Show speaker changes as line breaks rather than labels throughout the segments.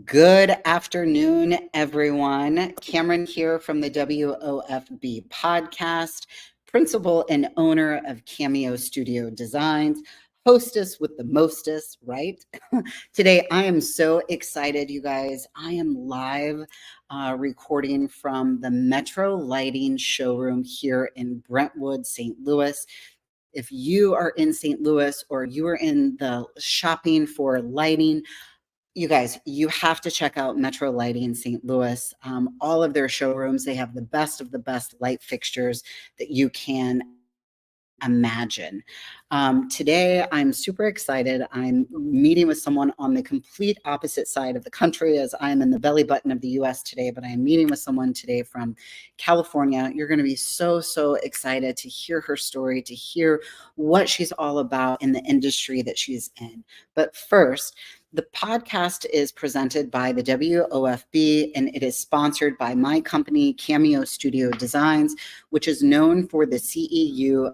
Good afternoon, everyone. Cameron here from the WOFB podcast, principal and owner of Cameo Studio Designs, hostess with the mostest, right? Today, I am so excited, you guys. I am live recording from the Metro Lighting showroom here in Brentwood, St. Louis. If you are in St. Louis or you are in the shopping for lighting, you guys, you have to check out Metro Lighting in St. Louis. All of their showrooms, they have the best of the best light fixtures that you can imagine. Today, I'm super excited. I'm meeting with someone on the complete opposite side of the country as I am in the belly button of the US today, but I am meeting with someone today from California. You're going to be so excited to hear her story, to hear what she's all about in the industry that she's in. But first, the podcast is presented by the WOFB and it is sponsored by my company, Cameo Studio Designs, which is known for the CEU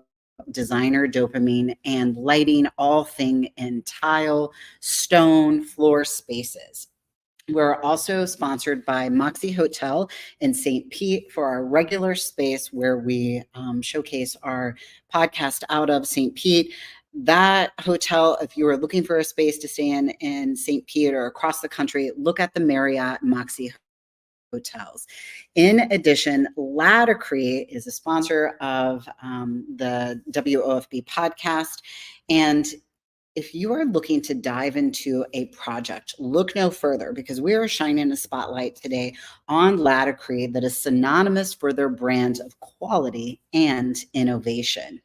designer dopamine and lighting, all thing in tile, stone, floor spaces. We're also sponsored by Moxie Hotel in St. Pete for our regular space where we showcase our podcast out of St. Pete. That hotel, if you are looking for a space to stay in St. Pete or across the country, look at the Marriott Moxie hotels. In addition, Ladacrete is a sponsor of the WOFB podcast. And if you are looking to dive into a project, look no further because we are shining a spotlight today on Ladacrete that is synonymous for their brand of quality and innovation.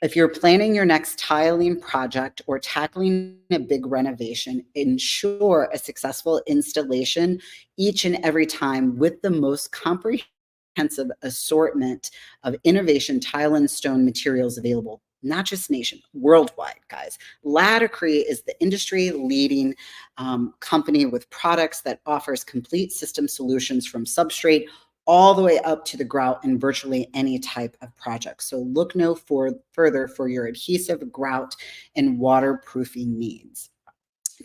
If you're planning your next tiling project or tackling a big renovation, ensure a successful installation each and every time with the most comprehensive assortment of innovation tile and stone materials available, not just nation, worldwide, guys. Ladacrete is the industry leading company with products that offers complete system solutions from substrate all the way up to the grout in virtually any type of project. So look no further for your adhesive, grout, and waterproofing needs.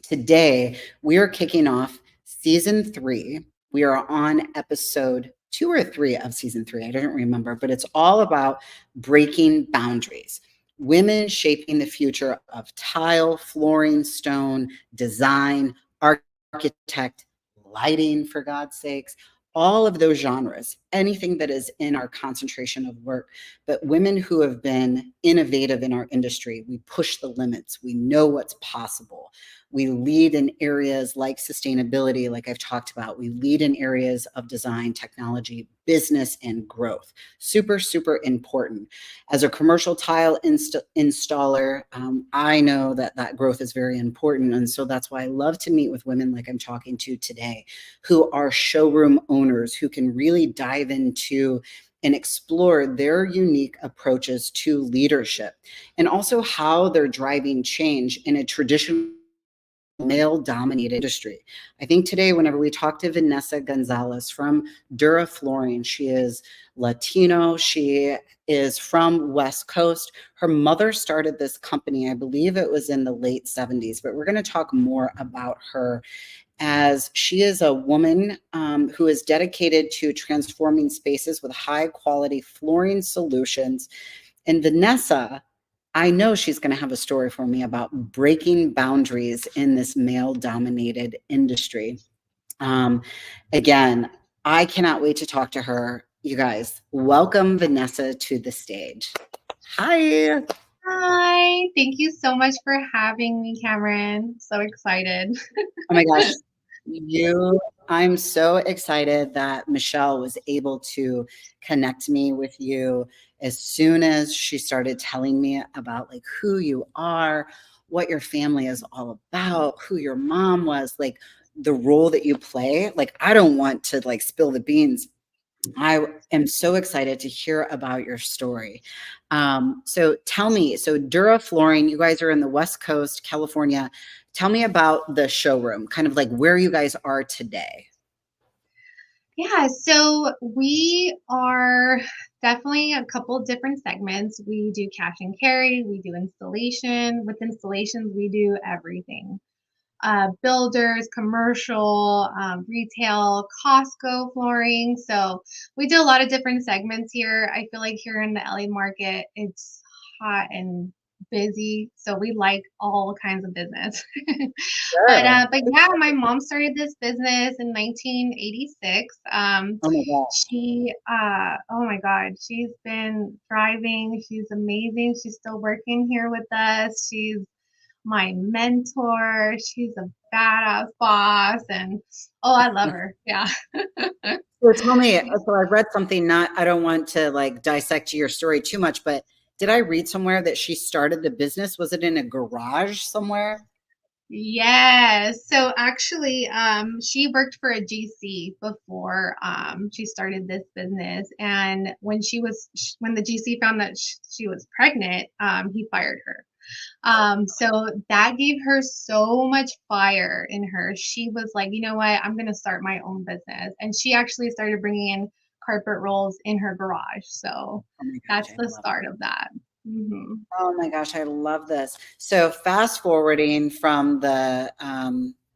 Today, we are kicking off season 3. We are on episode 2 or 3 of season 3. I don't remember, but it's all about breaking boundaries. Women shaping the future of tile, flooring, stone, design, architect, lighting, for God's sakes, all of those genres, anything that is in our concentration of work. But women who have been innovative in our industry, we push the limits, we know what's possible. We lead in areas like sustainability, like I've talked about. We lead in areas of design, technology, business, and growth. Super important. As a commercial tile installer, I know that growth is very important. And so that's why I love to meet with women like I'm talking to today, who are showroom owners, who can really dive into and explore their unique approaches to leadership and also how they're driving change in a traditional male-dominated industry. I think today, whenever we talk to Vanessa Gonzalez from Dura Flooring, she is Latino. She is from West Coast. Her mother started this company, I believe it was in the late 70s, but we're going to talk more about her as she is a woman who is dedicated to transforming spaces with high-quality flooring solutions. And Vanessa, I know she's going to have a story for me about breaking boundaries in this male-dominated industry. Again, I cannot wait to talk to her. You guys, welcome Vanessa to the stage. Hi.
Hi, thank you so much for having me, Cameron. So excited.
Oh my gosh, I'm so excited that Michelle was able to connect me with you as soon as she started telling me about like who you are, what your family is all about, who your mom was, like the role that you play. Like, I don't want to like spill the beans. I am so excited to hear about your story. So tell me, so Dura Flooring, you guys are in the West Coast, California. Tell me about the showroom, kind of like where you guys are today.
Yeah, so we are definitely a couple different segments. We do cash and carry, we do installation. With installations, we do everything. builders, commercial, retail, Costco flooring. So we do a lot of different segments here. I feel like here in the LA market, it's hot and busy, so we like all kinds of business.
Sure.
But yeah, my mom started this business in 1986.
Oh my God.
Oh my God, she's been thriving. She's amazing. She's still working here with us. She's my mentor. She's a badass boss, and oh, I love her. Yeah.
So tell me, so I read something, not, I don't want to like dissect your story too much, but did I read somewhere that she started the business? Was it in a garage somewhere?
Yes. So actually, she worked for a GC before she started this business, and when the GC found that she was pregnant, he fired her. So that gave her so much fire in her. She was like, you know what, I'm gonna start my own business, and she actually started bringing in carpet rolls in her garage. So
Oh my gosh,
that's
I
the
love
start of that. Hmm.
Oh my gosh, I love this. So fast forwarding from the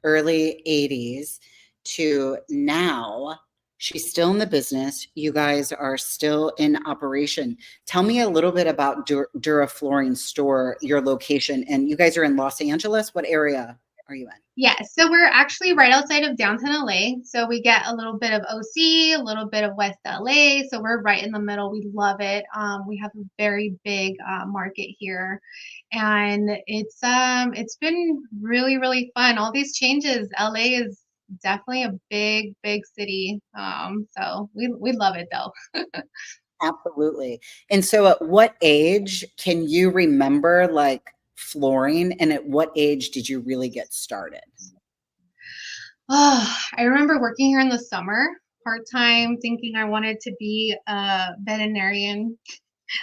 early 80s to now, she's still in the business. You guys are still in operation. Tell me a little bit about Dura Flooring store, your location. And you guys are in Los Angeles. What area are you in?
Yes, so we're actually right outside of downtown LA. So we get a little bit of OC, a little bit of West LA. So we're right in the middle. We love it. We have a very big market here, and it's been really really fun. All these changes. LA is definitely a big city. So we love it though.
Absolutely. And so at what age can you remember like flooring, and at what age did you really get started?
Oh, I remember working here in the summer, part time, thinking I wanted to be a veterinarian.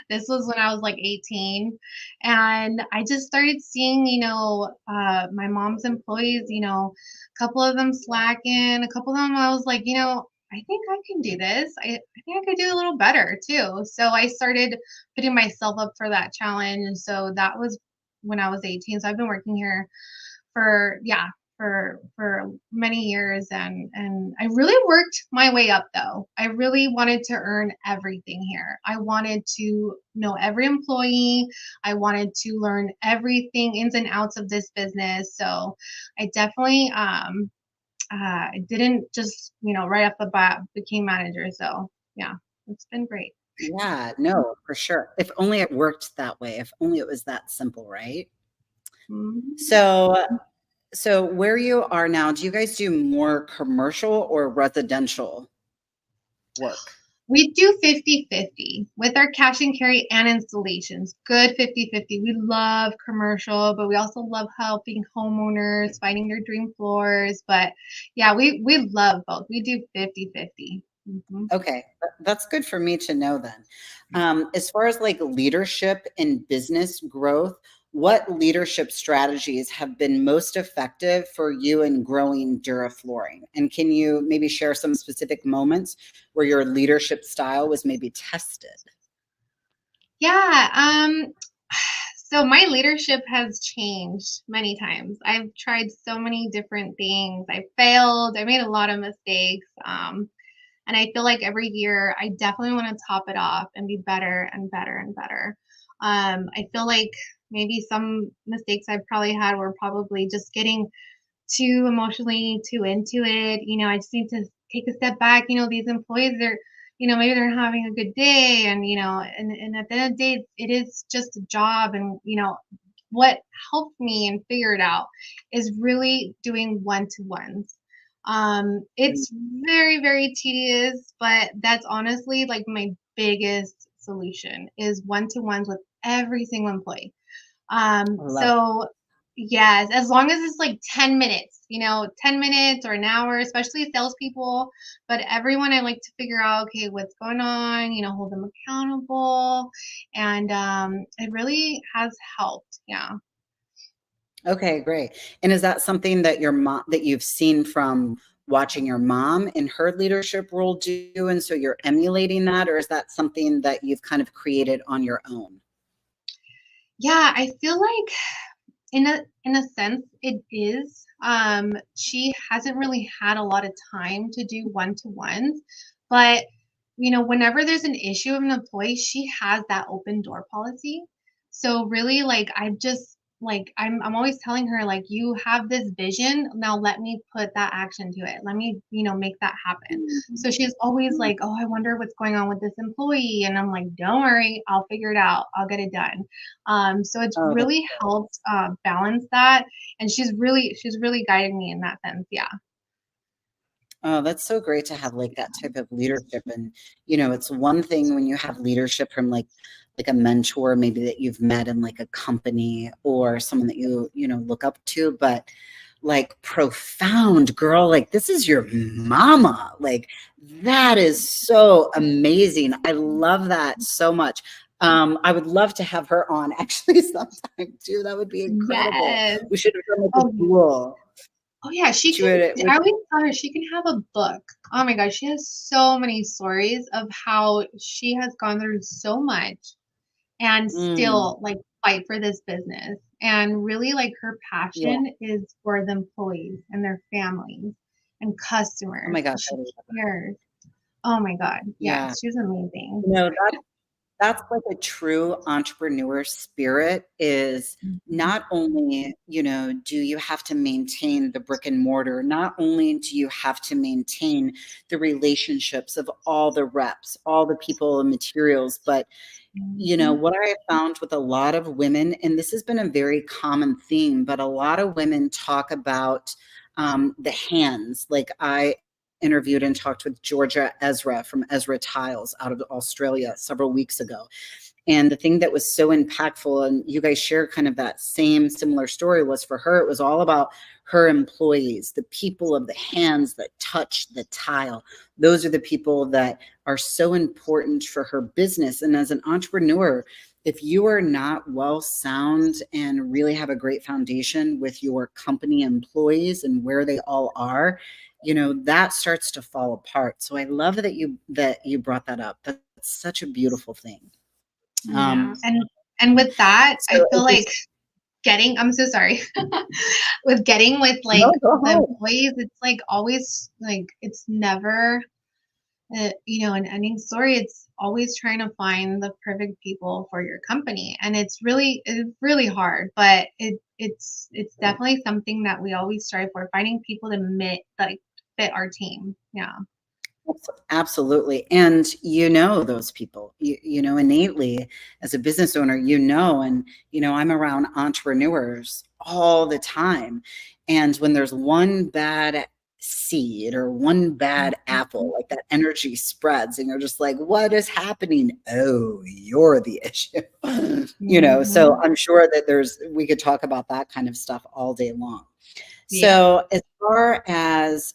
This was when I was like 18. And I just started seeing, my mom's employees, a couple of them slacking, a couple of them, I was like, I think I can do this. I think I could do a little better too. So I started putting myself up for that challenge. And so that was when I was 18. So I've been working here for, yeah, for many years, and I really worked my way up though. I really wanted to earn everything here. I wanted to know every employee. I wanted to learn everything ins and outs of this business. So I definitely I didn't just, right off the bat became manager. So yeah, it's been great.
Yeah, no, for sure. If only it worked that way. If only it was that simple, right?
Mhm.
So, so where you are now, do you guys do more commercial or residential work?
We do 50-50 with our cash and carry and installations. Good 50-50. We love commercial, but we also love helping homeowners finding their dream floors. But yeah, we love both. We do 50-50. Mm-hmm.
Okay, that's good for me to know then. As far as like leadership and business growth, what leadership strategies have been most effective for you in growing Dura Flooring? And can you maybe share some specific moments where your leadership style was maybe tested?
Yeah. So my leadership has changed many times. I've tried so many different things. I failed. I made a lot of mistakes. And I feel like every year I definitely want to top it off and be better and better and better. I feel like maybe some mistakes I probably had were probably just getting too emotionally too into it. I just need to take a step back. These employees are, maybe they're having a good day, and and at the end of the day, it is just a job. And what helped me and figure it out is really doing one-to-ones. It's very, very tedious, but that's honestly like my biggest solution is one-to-ones with every single employee.
I love it.
So yes, as long as it's like 10 minutes, 10 minutes or an hour, especially salespeople. But everyone, I like to figure out, okay, what's going on, hold them accountable. And it really has helped. Yeah.
Okay, great. And is that something that your mom that you've seen from watching your mom in her leadership role do, and so you're emulating that, or is that something that you've kind of created on your own?
Yeah, I feel like In a sense, it is. She hasn't really had a lot of time to do one-to-ones, but whenever there's an issue with an employee, she has that open door policy. So really, like I'm always telling her, like, you have this vision, now let me put that action to it. Let me, make that happen. So she's always like, "Oh, I wonder what's going on with this employee." And I'm like, "Don't worry, I'll figure it out. I'll get it done." So it's
Oh, that's
really helped balance that, and she's really guided me in that sense. Yeah.
Oh, that's so great to have like that type of leadership. And, it's one thing when you have leadership from like a mentor, maybe that you've met in like a company or someone that you look up to, but like profound girl, like this is your mama. Like that is so amazing. I love that so much. I would love to have her on actually sometime too. That would be incredible.
Yes.
We should have done like
Oh,
a duel.
oh yeah, she
She
can.
would
I always tell her she can have a book. Oh my gosh, she has so many stories of how she has gone through so much and
mm,
still like fight for this business. And really, like, her
yeah.
passion is for the employees and their families and
Oh
customers.
my gosh, I
She
love that.
cares. Oh my God. Yeah,
Yeah.
she's amazing.
You know, that's like a true entrepreneur spirit is
Mhm.
not only, do you have to maintain the brick and mortar, not only do you have to maintain the relationships of all the reps, all the people and materials, but
Mhm.
what I have found with a lot of women, and this has been a very common theme, but a lot of women talk about the hands. Like I interviewed and talked with Georgia Ezra from Ezra Tiles out of Australia several weeks ago. And the thing that was so impactful, and you guys share kind of that same similar story, was for her, it was all about her employees, the people of the hands that touch the tile. Those are the people that are so important for her business. And as an entrepreneur, if you are not well sound and really have a great foundation with your company employees and where they all are, that starts to fall apart. So I love that you brought that up. That's such a beautiful thing.
Yeah.
Um,
And with that,
so
I feel
it's
like
just
I'm so sorry. With getting with like
no, go
the
ahead.
employees, it's like always like it's never an ending story. It's always trying to find the perfect people for your company, and it's really hard, but it's definitely something that we always strive for, finding people to fit our team. Yeah.
Absolutely. And those people, innately as a business owner, and, I'm around entrepreneurs all the time. And when there's one bad seed or one bad apple, like that energy spreads and you're just like, what is happening? Oh, you're the issue. So
Mhm.
I'm sure that we could talk about that kind of stuff all day long.
Yeah.
So, as far as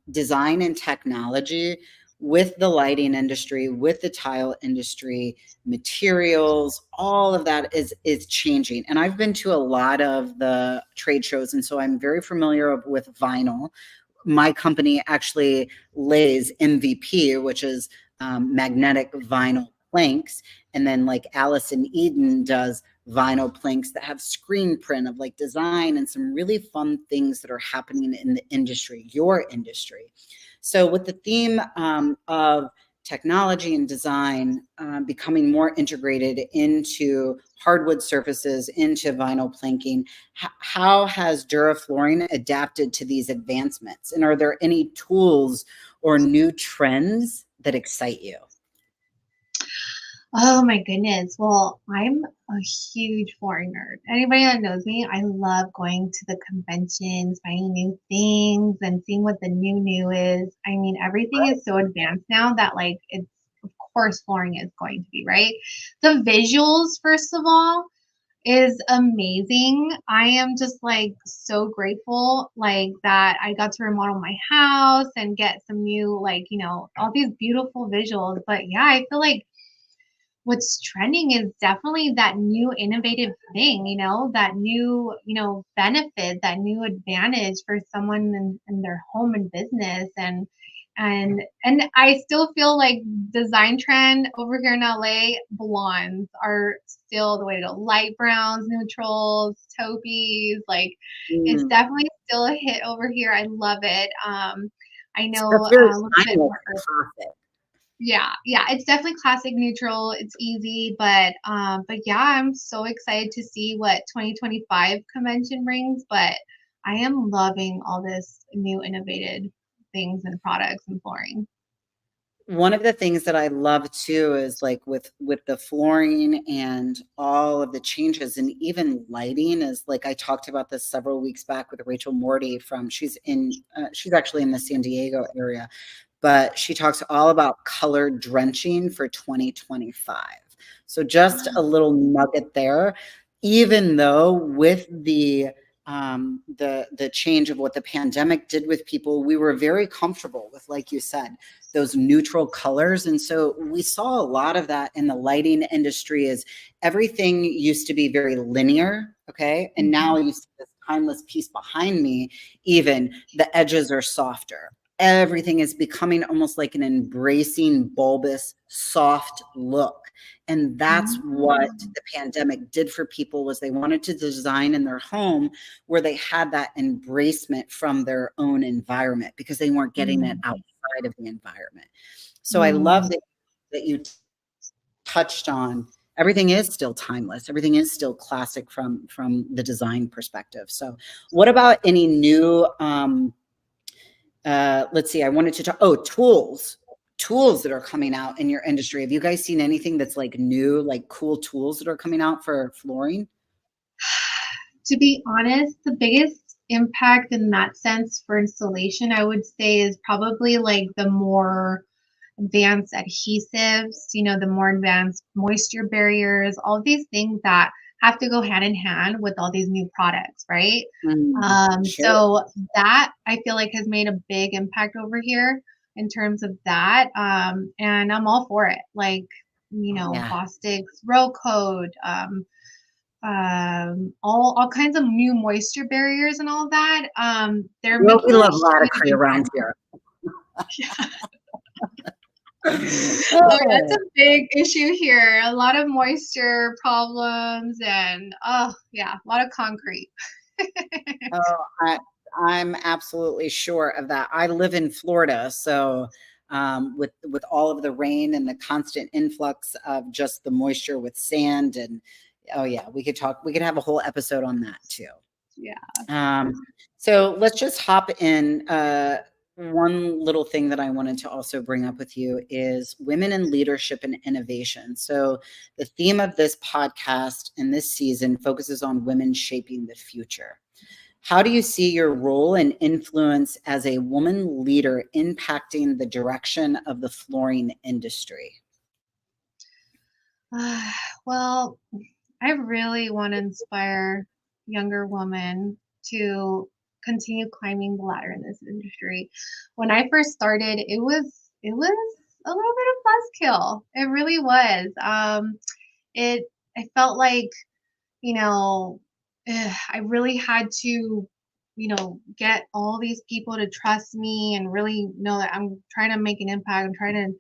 design and technology, with the lighting industry, with the tile industry, materials, all of that is changing. And I've been to a lot of the trade shows, and so I'm very familiar with vinyl. My company actually lays MVP, which is magnetic vinyl planks. And then like Allison Eden does vinyl planks that have screen print of like design and some really fun things that are happening in the industry, your industry. So with the theme of technology and design becoming more integrated into hardwood surfaces, into vinyl planking, how has Duraflooring adapted to these advancements? And are there any tools or new trends that excite you?
Oh my goodness. Well, I'm a huge flooring nerd. Anybody that knows me, I love going to the conventions, finding new things, and seeing what the new is. I mean, everything is so advanced now that, like, it's, of course, flooring is going to be, right? The visuals, first of all, is amazing. I am just like so grateful, like, that I got to remodel my house and get some new, like, all these beautiful visuals. But yeah, I feel like what's trending is definitely that new innovative thing, that new, benefit, that new advantage for someone in their home and business. And And I still feel like design trend over here in LA, blondes are still the way to go. Light browns, neutrals, taupees, like it's
Mm.
definitely still a hit over here. I love it. I
So
know
that's very
a little bit
timeless
more
and
earth.
classic.
Yeah, yeah, it's definitely classic neutral. It's easy, but yeah, I'm so excited to see what 2025 convention brings. But I am loving all this new innovative things and products and flooring.
One of the things that I love too is like with the flooring and all of the changes and even lighting is like I talked about this several weeks back with Rachel Morty from she's actually in the San Diego area, but she talks all about color drenching for 2025. So just a little nugget there, even though with the change of what the pandemic did with people, we were very comfortable with, like you said, those neutral colors. And so we saw a lot of that in the lighting industry as everything used to be very linear. Okay. And now you see this timeless piece behind me, even the edges are softer. Everything is becoming almost like an embracing, bulbous, soft look. And that's what
Mm.
the pandemic did for people was they wanted to design in their home where they had that embracement from their own environment because they weren't getting it
Mm.
outside of the environment. So I love
Mm.
that you touched on everything is still timeless. Everything is still classic from the design perspective. So what about any new let's see, I wanted to talk, oh, tools that are coming out in your industry. Have you guys seen anything that's like new, like cool tools that are coming out for flooring?
To be honest, the biggest impact in that sense for installation, I would say, is probably like the more advanced adhesives, the more advanced moisture barriers, all these things that have to go hand in hand with all these new products, right?
Mm, sure.
So that I feel like has made a big impact over here in terms of that. And I'm all for it. Like,
Yeah.
Bostic's row code, all kinds of new moisture barriers and all that. They're
Well, we
making a
love
huge
Latacrete around
impact.
here.
Oh, yeah, that's a
Oh,
big issue here. A lot of moisture problems and oh yeah, a lot of concrete.
oh, I'm absolutely sure of that. I live in Florida, so with all of the rain and the constant influx of just the moisture with sand and oh yeah, we could have a whole episode on that too.
Yeah.
Um, so let's just hop in. One little thing that I wanted to also bring up with you is women in leadership and innovation. So the theme of this podcast and this season focuses on women shaping the future. How do you see your role and influence as a woman leader impacting the direction of the flooring industry?
Well, I really want to inspire younger women to continue climbing the ladder in this industry. When I first started, it was a little bit of buzzkill. It really was. It I felt like I really had to, get all these people to trust me and really know that I'm trying to make an impact. I'm trying to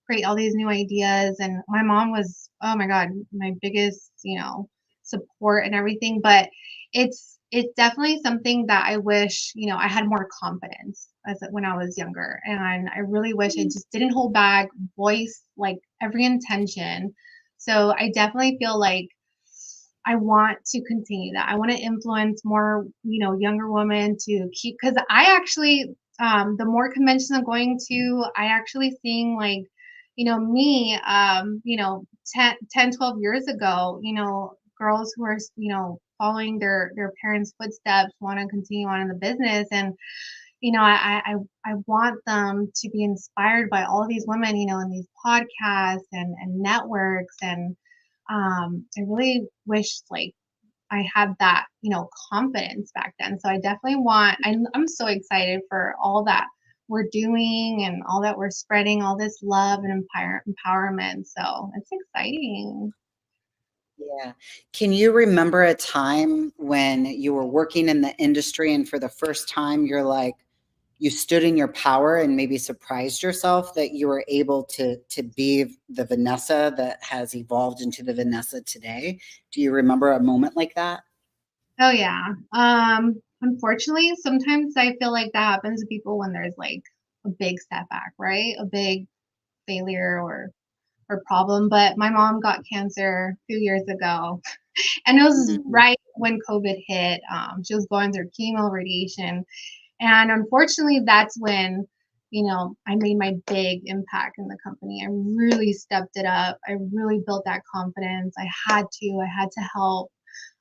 create all these new ideas. And my mom was, oh my God, my biggest, support and everything. But it's definitely something that I wish, I had more confidence when I was younger. And I really wish I just didn't hold back, voice like every intention. So I definitely feel like I want to continue that. I want to influence more, younger women to keep, because I actually, the more conventions I'm going to, I actually seeing like, me, 10, 12 years ago, girls who are, following their parents' footsteps, want to continue on in the business. And, I want them to be inspired by all these women, in these podcasts and networks. And I really wish like I had that, confidence back then. So I definitely I'm so excited for all that we're doing and all that we're spreading, all this love and empowerment. So it's exciting.
Yeah. Can you remember a time when you were working in the industry and for the first time you're like, you stood in your power and maybe surprised yourself that you were able to be the Vanessa that has evolved into the Vanessa today? Do you remember a moment like that?
Oh yeah. Unfortunately, sometimes I feel like that happens to people when there's like a big setback, right? A big failure or problem. But my mom got cancer a few years ago, and it was
Mm.
right when COVID hit. She was going through chemo, radiation, and unfortunately, that's when I made my big impact in the company. I really stepped it up. I really built that confidence. I had to. I had to help.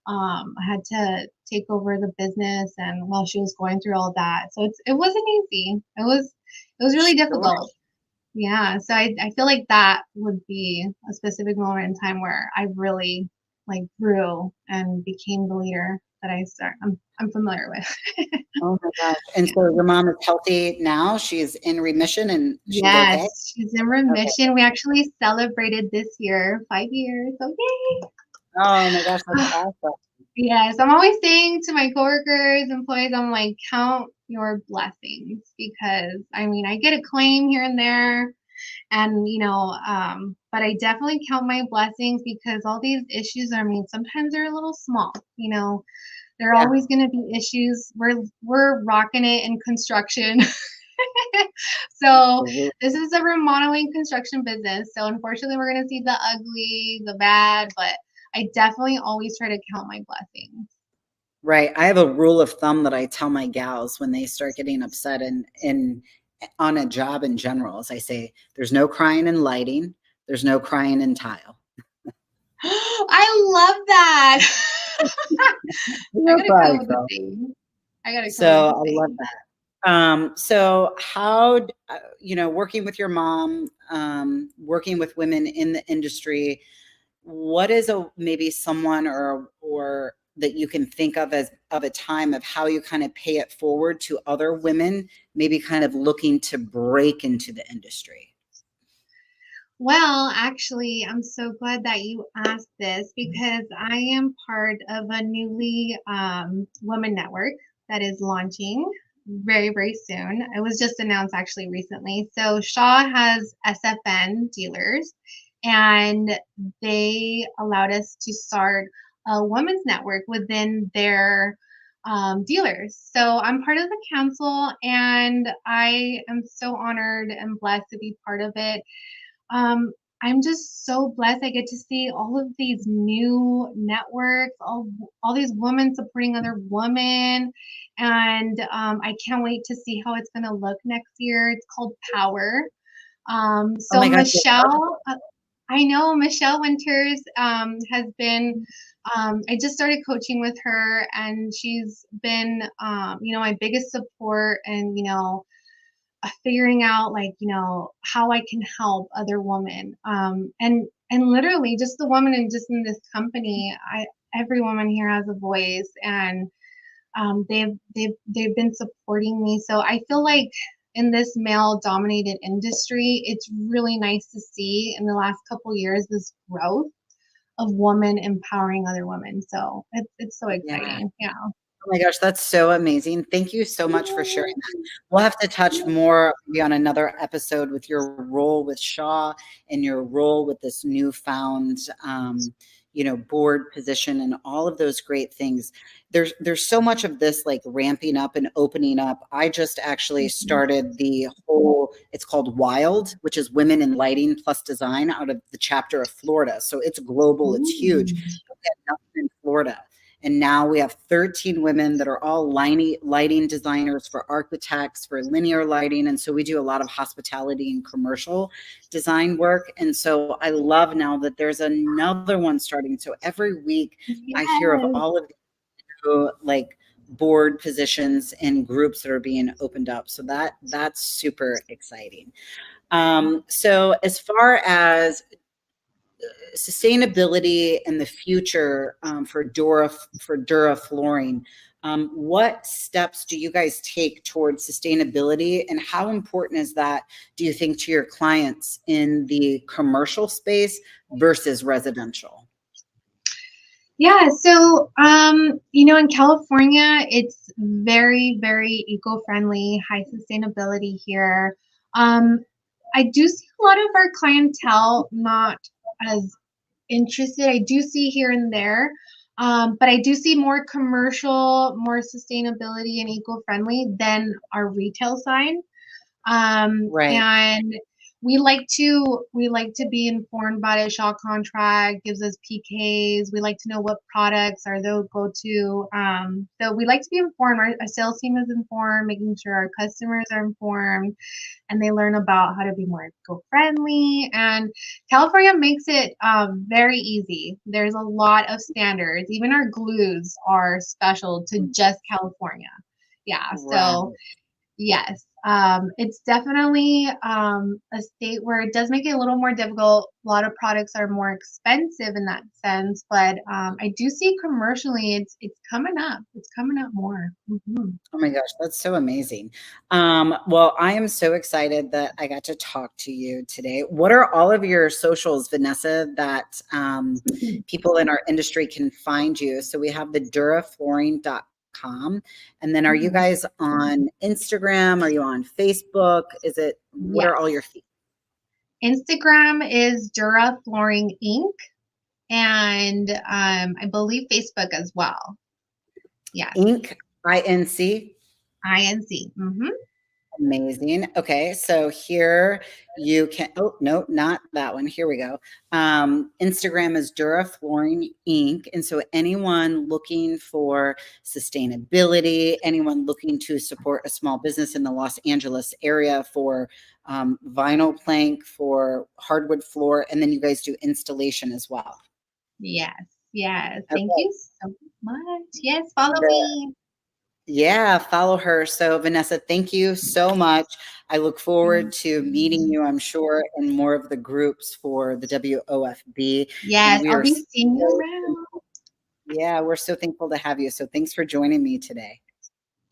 I had to take over the business, and while she was going through all that, so it wasn't easy. It was really
Sure.
difficult. Yeah, so I feel like that would be a specific moment in time where I really like grew and became the leader that I'm familiar with.
Oh my gosh. And so your mom is healthy now? She's in remission and she's okay?
Yes, she's in
Okay.
remission. We actually celebrated this year 5 years. So
Oh my gosh, that's
yay!
awesome.
Yes, I'm always saying to my coworkers, employees, I'm like, count your blessings because I mean, I get a claim here and there, and but I definitely count my blessings because all these issues, I mean, sometimes they're a little small. There are
Yeah.
always going to be issues. We're rocking it in construction. So
Absolutely.
this is a remodeling construction business. So unfortunately, we're going to see the ugly, the bad, but I definitely always try to count my blessings.
Right. I have a rule of thumb that I tell my gals when they start getting upset and on a job in general, as I say, there's no crying in lighting, there's no crying in tile.
I love that. I
You're
gotta come up
right,
with a
girl.
saying. I gotta come up
So
with a
I love
saying.
that. So how, working with your mom, working with women in the industry, what is maybe someone or that you can think of as of a time of how you kind of pay it forward to other women, maybe kind of looking to break into the industry?
Well, actually, I'm so glad that you asked this because I am part of a newly woman network that is launching very, very soon. It was just announced actually recently. So Shaw has SFN dealers, and they allowed us to start a women's network within their dealers. So I'm part of the council, and I am so honored and blessed to be part of it. um, I'm just so blessed. I get to see all of these new networks, all these women supporting other women. And I can't wait to see how it's going to look next year. It's called Power.
Oh
So
my gosh, I love
Michelle, I know Michelle Winters has been, I just started coaching with her, and she's been, my biggest support, and, figuring out like how I can help other women, and literally just the woman and just in this company, I every woman here has a voice, and they've been supporting me, so I feel like in this male dominated industry it's really nice to see in the last couple years this growth of women empowering other women, so it's so
Yeah.
exciting. Yeah.
Oh my gosh, that's so amazing. Thank you so much for sharing that. We'll have to touch more maybe on another episode with your role with Shaw and your role with this newfound, board position and all of those great things. There's so much of this like ramping up and opening up. I just actually
Mhm.
started the whole, it's called Wild, which is Women in Lighting Plus Design out of the chapter of Florida. So it's global, it's huge.
Ooh.
We had nothing in Florida. And now we have 13 women that are all lighting designers for architects, for linear lighting. And so we do a lot of hospitality and commercial design work. And so I love now that there's another one starting. So every week I hear of
Yes.
all of the like board positions and groups that are being opened up. So that's super exciting. So as far as sustainability and the future for Dura flooring. What steps do you guys take towards sustainability, and how important is that, do you think, to your clients in the commercial space versus residential?
Yeah, so in California, it's very, very eco-friendly, high sustainability here. Um, I do see a lot of our clientele not as interested. I do see here and there, but I do see more commercial, more sustainability and eco-friendly than our retail side.
Right.
And we like to be informed about a shop contract, gives us PKs. We like to know what products are they'll go to. So we like to be informed. Our sales team is informed, making sure our customers are informed and they learn about how to be more eco-friendly. And California makes it very easy. There's a lot of standards. Even our glues are special to just California. Yeah,
Right.
so yes, it's definitely a state where it does make it a little more difficult. A lot of products are more expensive in that sense, but I do see commercially it's coming up. It's coming up more.
Oh my gosh, that's so amazing. Well, I am so excited that I got to talk to you today. What are all of your socials, Vanessa, that people in our industry can find you? So we have the duraflooring.com. And then are you
Mhm.
guys on Instagram? Are you on Facebook? What are all
Yes.
your
Instagram is Dura Flooring Inc. And I believe Facebook as well. Yes.
Inc, INC?
INC.
Amazing. Okay, so here you can, oh, no, not that one. Here we go. Instagram is Dura Flooring Inc. And so anyone looking for sustainability, anyone looking to support a small business in the Los Angeles area for vinyl plank, for hardwood floor, and then you guys do installation as well.
Yes. Yes. Thank
Okay.
you so much. Yes. Follow me.
Yeah, follow her. So, Vanessa, thank you so much. I look forward to meeting you, I'm sure, in more of the groups for the WOFB. And
Yes,
we
I'll
are
be
so,
seeing you around.
yeah, we're so thankful to have you. So, thanks for joining me today.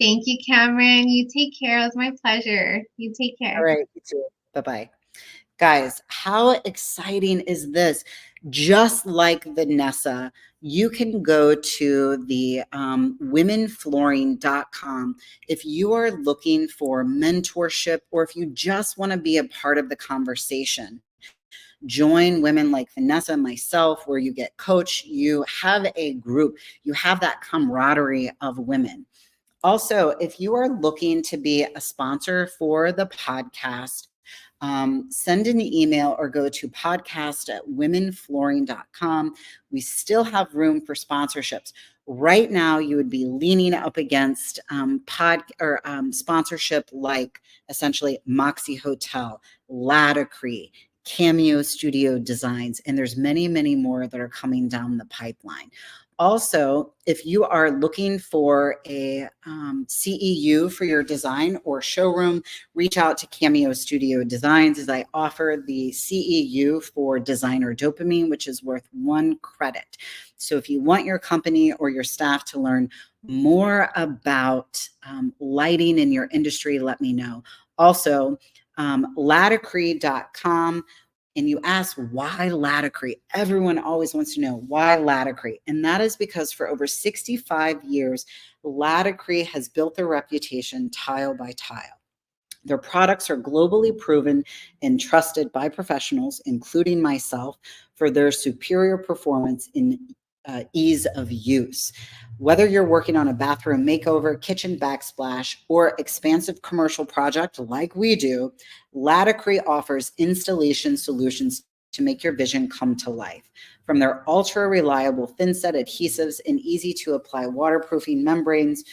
Thank you, Cameron. You take care. It was my pleasure. You take
All
care.
right, you too. Bye bye. Guys, how exciting is this? Just like Vanessa, you can go to the womenflooring.com if you are looking for mentorship or if you just want to be a part of the conversation. Join women like Vanessa and myself, where you get coached, you have a group, you have that camaraderie of women. Also, if you are looking to be a sponsor for the podcast, send an email or go to podcast@womenflooring.com. We still have room for sponsorships. Right now, you would be leaning up against sponsorship like essentially Moxie Hotel, Latacree, Cameo Studio Designs, and there's many, many more that are coming down the pipeline. Also, if you are looking for a CEU for your design or showroom, reach out to Cameo Studio Designs, as I offer the CEU for designer dopamine, which is worth 1 credit. So if you want your company or your staff to learn more about lighting in your industry, let me know. Also, latacree.com, and you ask why Latacree. Everyone always wants to know why Latacree. And that is because for over 65 years, Latacree has built their reputation tile by tile. Their products are globally proven and trusted by professionals, including myself, for their superior performance in ease of use. Whether you're working on a bathroom makeover, kitchen backsplash, or expansive commercial project like we do, Latacree offers installation solutions to make your vision come to life. From their ultra reliable thin set adhesives and easy to apply waterproofing membranes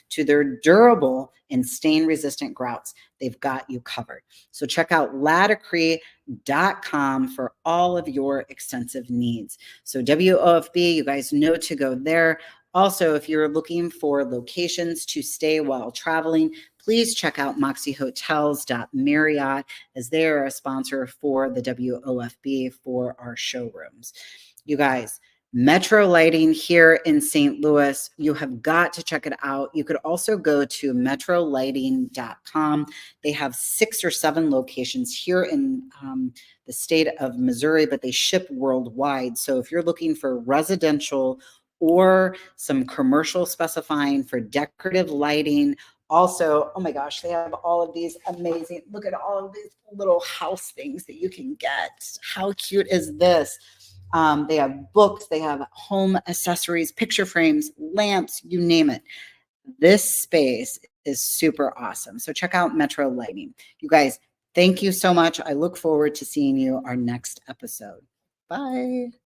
to their durable and stain resistant grouts, they've got you covered. So check out latacree.com for all of your extensive needs. So WOFB, you guys know to go there. Also, if you're looking for locations to stay while traveling, please check out moxiehotels.marriott, as they are a sponsor for the WOFB for our showrooms. You guys, Metro Lighting here in St. Louis. You have got to check it out. You could also go to metrolighting.com. They have 6 or 7 locations here in the state of Missouri, but they ship worldwide. So if you're looking for residential or some commercial specifying for decorative lighting, also, oh my gosh, they have all of these amazing, look at all of these little house things that you can get. How cute is this? They have books, they have home accessories, picture frames, lamps, you name it. This space is super awesome. So check out Metro Lighting. You guys, thank you so much. I look forward to seeing you our next episode. Bye.